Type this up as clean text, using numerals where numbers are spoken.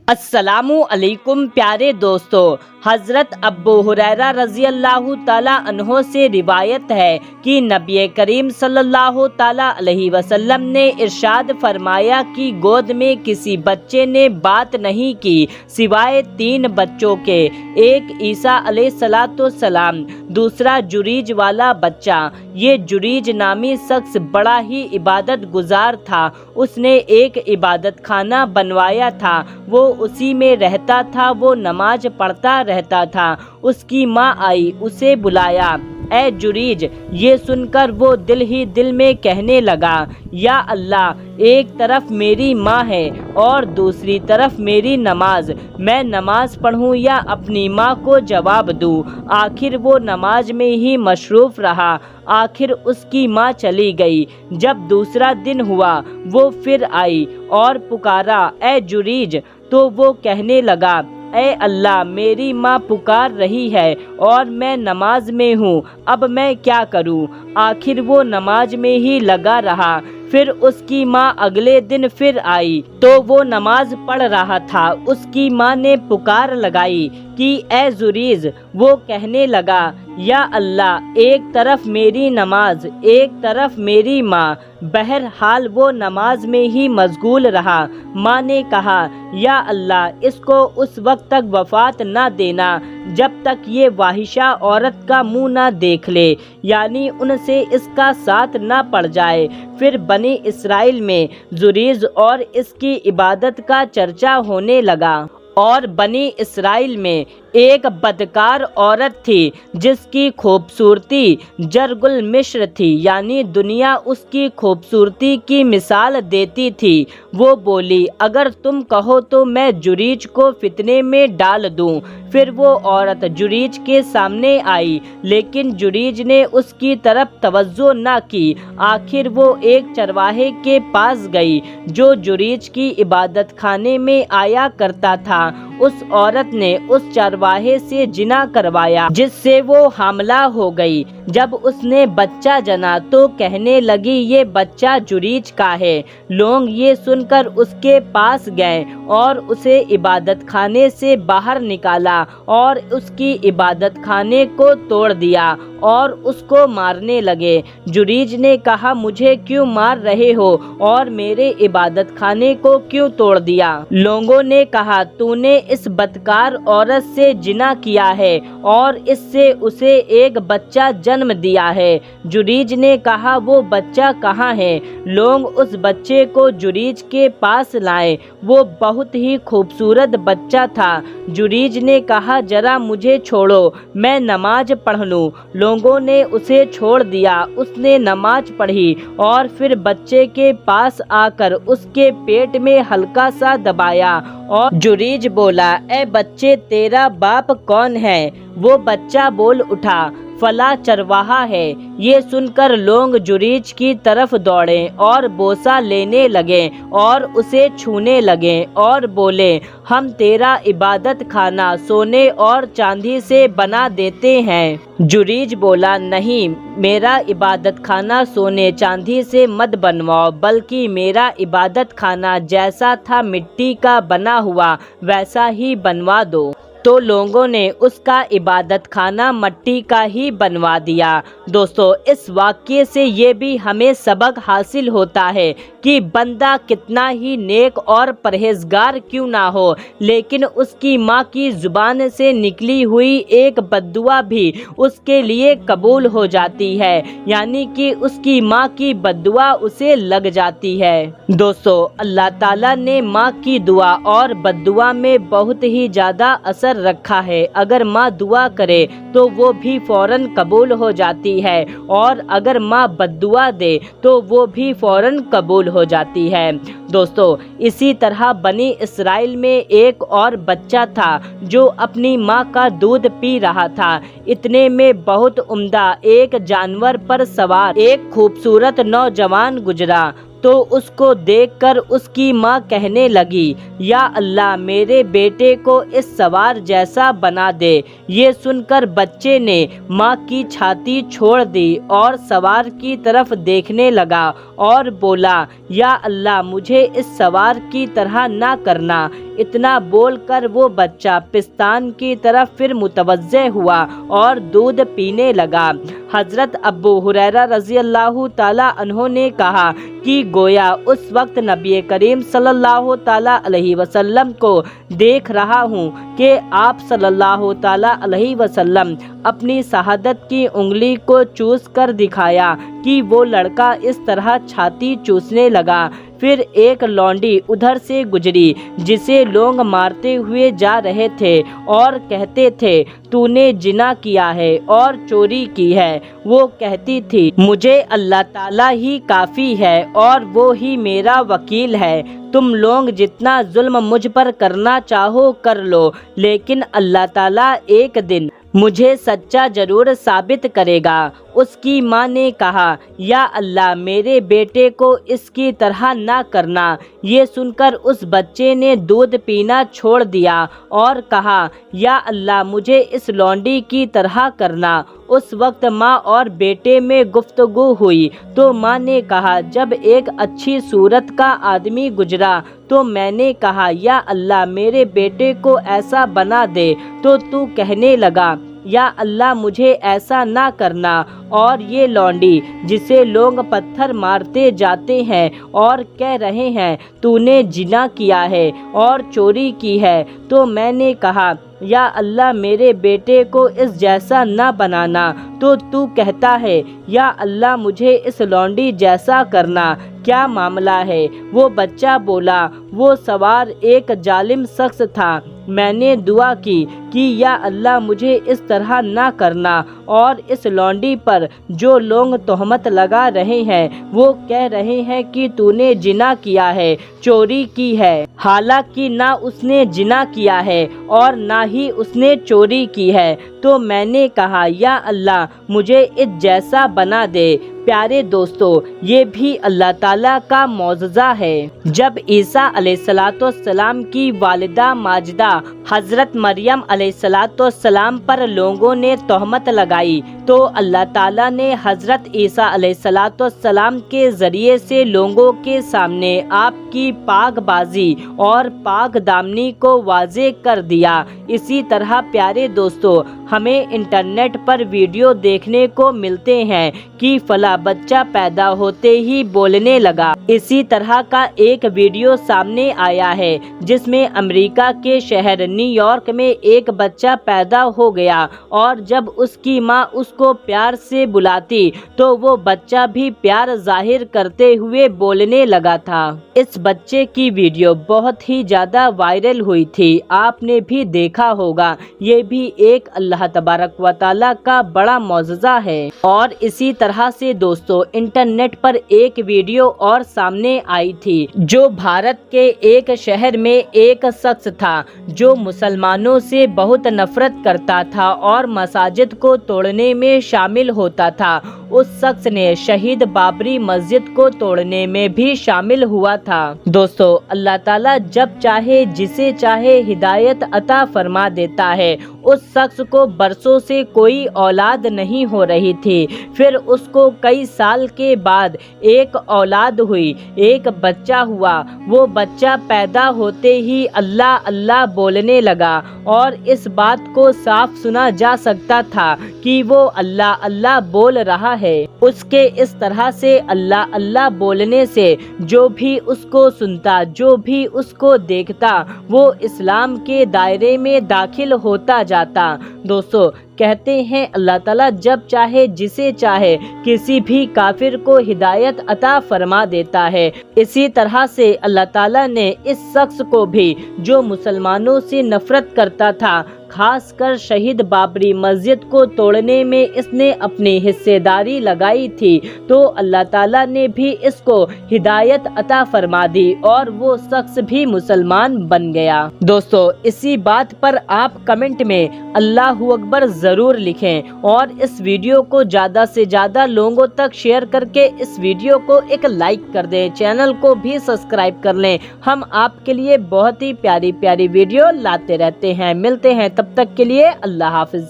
अस्सलामु अलैकुम प्यारे दोस्तों। हज़रत अबू हुरैरा रज़ी अल्लाह ताला अन्हो से रिवायत है कि नबी करीम सल्लल्लाहु ताला अलैहि वसल्लम ने इरशाद फरमाया कि गोद में किसी बच्चे ने बात नहीं की सिवाय 3 बच्चों के। एक ईसा अलैहिस्सलाम, दूसरा जुरीज वाला बच्चा। ये जुरीज नामी शख्स बड़ा ही इबादत गुजार था। उसने एक इबादत खाना बनवाया था, वो उसी में रहता था, वो नमाज पढ़ता रहता था। उसकी माँ आई, उसे बुलाया, ऐ जुरीज। ये सुनकर वो दिल ही दिल में कहने लगा, या अल्लाह, एक तरफ मेरी माँ है और दूसरी तरफ मेरी नमाज। मैं नमाज पढ़ूँ या अपनी माँ को जवाब दूँ? आखिर वो नमाज में ही मशरूफ़ रहा। आखिर उसकी माँ चली गई। जब दूसरा दिन हुआ, वो फिर आई और पुकारा, ऐ जुरीज। तो वो कहने लगा, ऐ अल्लाह, मेरी माँ पुकार रही है और मैं नमाज में हूँ, अब मैं क्या करूँ? आखिर वो नमाज में ही लगा रहा। फिर उसकी माँ अगले दिन फिर आई तो वो नमाज पढ़ रहा था। उसकी माँ ने पुकार लगाई कि ऐ जुरीज। वो कहने लगा, या अल्लाह, एक तरफ मेरी नमाज, एक तरफ मेरी माँ। बहरहाल वो नमाज में ही मशगूल रहा। माँ ने कहा, या अल्लाह, इसको उस वक्त तक वफ़ात ना देना जब तक ये वाहिशा औरत का मुंह ना देख ले, यानी उनसे इसका साथ ना पड़ जाए। फिर बनी इसराइल में जुरीज और इसकी इबादत का चर्चा होने लगा। और बनी इसराइल में एक बदकार औरत थी जिसकी खूबसूरती जरगुल मिश्र थी, यानी दुनिया उसकी खूबसूरती की मिसाल देती थी। वो बोली, अगर तुम कहो तो मैं जुरीज को फितने में डाल दूं। फिर वो औरत जुरीज के सामने आई, लेकिन जुरीज ने उसकी तरफ तवज्जो ना की। आखिर वो एक चरवाहे के पास गई जो जुरीज की इबादत खाने में आया करता था। उस औरत ने उस चरवाहे से जिना करवाया, जिससे वो हामला हो गई। जब उसने बच्चा जना तो कहने लगी, ये बच्चा जुरीज का है। लोग ये सुनकर उसके पास गए और उसे इबादत खाने से बाहर निकाला और उसकी इबादत खाने को तोड़ दिया और उसको मारने लगे। जुरीज ने कहा, मुझे क्यों मार रहे हो और मेरे इबादत खाने को क्यों तोड़ दिया? लोगों ने कहा, तूने इस बदकार औरत से जिना किया है और इससे उसे एक बच्चा जन्म दिया है। जुरीज ने कहा, वो बच्चा कहाँ है? लोग उस बच्चे को जुरीज के पास लाए। वो बहुत ही खूबसूरत बच्चा था। जुरीज ने कहा, जरा मुझे छोड़ो, मैं नमाज पढ़ लूं। लोगों ने उसे छोड़ दिया। उसने नमाज पढ़ी और फिर बच्चे के पास आकर उसके पेट में हल्का सा दबाया और जुरीज बोला, ए बच्चे, तेरा बाप कौन है? वो बच्चा बोल उठा, फला चरवाहा है। ये सुनकर लोग जुरीज की तरफ दौड़े और बोसा लेने लगे और उसे छूने लगे और बोले, हम तेरा इबादत खाना सोने और चांदी से बना देते हैं। जुरीज बोला, नहीं, मेरा इबादत खाना सोने चांदी से मत बनवाओ, बल्कि मेरा इबादत खाना जैसा था मिट्टी का बना हुआ वैसा ही बनवा दो। तो लोगों ने उसका इबादत खाना मिट्टी का ही बनवा दिया। दोस्तों, इस वाक़ये से ये भी हमें सबक हासिल होता है कि बंदा कितना ही नेक और परहेजगार क्यों ना हो, लेकिन उसकी माँ की ज़ुबान से निकली हुई एक बद्दुआ भी उसके लिए कबूल हो जाती है, यानी कि उसकी माँ की बद्दुआ उसे लग जाती है। दोस्तों, अल्लाह ताला ने माँ की दुआ और बद्दुआ में बहुत ही ज़्यादा असर रखा है। अगर माँ दुआ करे तो वो भी फौरन कबूल हो जाती है और अगर माँ बद्दुआ दे तो वो भी फौरन कबूल हो जाती है। दोस्तों, इसी तरह बनी इसराइल में एक और बच्चा था जो अपनी माँ का दूध पी रहा था। इतने में बहुत उम्दा एक जानवर पर सवार एक खूबसूरत नौजवान गुजरा। تو اس کو دیکھ کر اس کی ماں کہنے لگی یا اللہ میرے بیٹے کو اس سوار جیسا بنا دے۔ یہ سن کر بچے نے ماں کی چھاتی چھوڑ دی اور سوار کی طرف دیکھنے لگا اور بولا یا اللہ مجھے اس سوار کی طرح نہ کرنا۔ اتنا بول کر وہ بچہ پستان کی طرف پھر متوجہ ہوا اور دودھ پینے لگا۔ حضرت ابو ہریرہ رضی اللہ تعالیٰ عنہ نے کہا کہ گویا اس وقت نبی کریم صلی اللہ تعالیٰ علیہ وسلم کو دیکھ رہا ہوں کہ آپ صلی اللہ تعالیٰ علیہ وسلم اپنی شہادت کی انگلی کو چوس کر دکھایا کہ وہ لڑکا اس طرح چھاتی چوسنے لگا۔ پھر ایک لونڈی ادھر سے گزری جسے لوگ مارتے ہوئے جا رہے تھے اور کہتے تھے تو نے زنا کیا ہے اور چوری کی ہے۔ وہ کہتی تھی مجھے اللہ تعالیٰ ہی کافی ہے اور وہ ہی میرا وکیل ہے، تم لوگ جتنا ظلم مجھ پر کرنا چاہو کر لو، لیکن اللہ تعالیٰ ایک دن مجھے سچا ضرور ثابت کرے گا۔ اس کی ماں نے کہا یا اللہ میرے بیٹے کو اس کی طرح نہ کرنا۔ یہ سن کر اس بچے نے دودھ پینا چھوڑ دیا اور کہا یا اللہ مجھے اس لونڈی کی طرح کرنا۔ اس وقت ماں اور بیٹے میں گفتگو ہوئی تو ماں نے کہا جب ایک اچھی صورت کا آدمی گزرا تو میں نے کہا یا اللہ میرے بیٹے کو ایسا بنا دے، تو کہنے لگا یا اللہ مجھے ایسا نہ کرنا۔ اور یہ لونڈی جسے لوگ پتھر مارتے جاتے ہیں اور کہہ رہے ہیں تو نے زنا کیا ہے اور چوری کی ہے، تو میں نے کہا یا اللہ میرے بیٹے کو اس جیسا نہ بنانا، تو کہتا ہے یا اللہ مجھے اس لونڈی جیسا کرنا، کیا معاملہ ہے؟ وہ بچہ بولا وہ سوار ایک ظالم شخص تھا، میں نے دعا کی کہ یا اللہ مجھے اس طرح نہ کرنا، اور اس لونڈی پر جو لوگ تہمت لگا رہے ہیں وہ کہہ رہے ہیں کہ تو نے زنا کیا ہے، چوری کی ہے، حالانکہ نہ اس نے زنا کیا ہے اور نہ ہی اس نے چوری کی ہے۔ تو میں نے کہا یا اللہ مجھے اس جیسا بنا دے۔ پیارے دوستو، یہ بھی اللہ تعالیٰ کا معجزہ ہے۔ جب عیسیٰ علیہ السلام کی والدہ ماجدہ حضرت مریم علیہ السلام پر لوگوں نے تہمت لگائی تو اللہ تعالیٰ نے حضرت عیسیٰ علیہ السلام کے ذریعے سے لوگوں کے سامنے آپ کی پاک بازی اور پاک دامنی کو واضح کر دیا۔ اسی طرح پیارے دوستو، ہمیں انٹرنیٹ پر ویڈیو دیکھنے کو ملتے ہیں کہ فلاں بچہ پیدا ہوتے ہی بولنے لگا۔ اسی طرح کا ایک ویڈیو سامنے آیا ہے جس میں امریکہ کے شہر نیو یارک میں ایک بچہ پیدا ہو گیا اور جب اس کی ماں اس کو پیار سے بلاتی تو وہ بچہ بھی پیار ظاہر کرتے ہوئے بولنے لگا تھا۔ اس بچے کی ویڈیو بہت ہی زیادہ وائرل ہوئی تھی، آپ نے بھی دیکھا ہوگا۔ یہ بھی ایک اللہ تبارک و تعالیٰ کا بڑا معجزہ ہے۔ اور اسی طرح سے دوستو، انٹرنیٹ پر ایک ویڈیو اور سامنے آئی تھی جو بھارت کے ایک شہر میں ایک شخص تھا جو مسلمانوں سے بہت نفرت کرتا تھا اور مساجد کو توڑنے میں شامل ہوتا تھا۔ اس شخص نے شہید بابری مسجد کو توڑنے میں بھی شامل ہوا تھا۔ دوستو، اللہ تعالیٰ جب چاہے جسے چاہے ہدایت عطا فرما دیتا ہے۔ اس شخص کو برسوں سے کوئی اولاد نہیں ہو رہی تھی، پھر اس کو کئی سال کے بعد ایک اولاد ہوئی، ایک بچہ ہوا۔ وہ بچہ پیدا ہوتے ہی اللہ اللہ بولنے لگا اور اس بات کو صاف سنا جا سکتا تھا کہ وہ اللہ اللہ بول رہا ہے۔ اس کے اس طرح سے اللہ اللہ بولنے سے جو بھی اس کو سنتا، جو بھی اس کو دیکھتا، وہ اسلام کے دائرے میں داخل ہوتا جاتا۔ دوستو، کہتے ہیں اللہ تعالیٰ جب چاہے جسے چاہے کسی بھی کافر کو ہدایت عطا فرما دیتا ہے۔ اسی طرح سے اللہ تعالیٰ نے اس شخص کو بھی جو مسلمانوں سے نفرت کرتا تھا खास कर शहीद बाबरी मस्जिद को तोड़ने में इसने अपनी हिस्सेदारी लगाई थी, तो अल्लाह ताला ने भी इसको हिदायत अता फरमा दी और वो शख्स भी मुसलमान बन गया। दोस्तों, इसी बात पर आप कमेंट में अल्लाहू अकबर जरूर लिखें और इस वीडियो को ज्यादा से ज्यादा लोगों तक शेयर करके इस वीडियो को एक लाइक कर दें, चैनल को भी सब्सक्राइब कर लें। हम आपके लिए बहुत ही प्यारी प्यारी वीडियो लाते रहते हैं। मिलते हैं, तब तक के लिए अल्लाह हाफिज।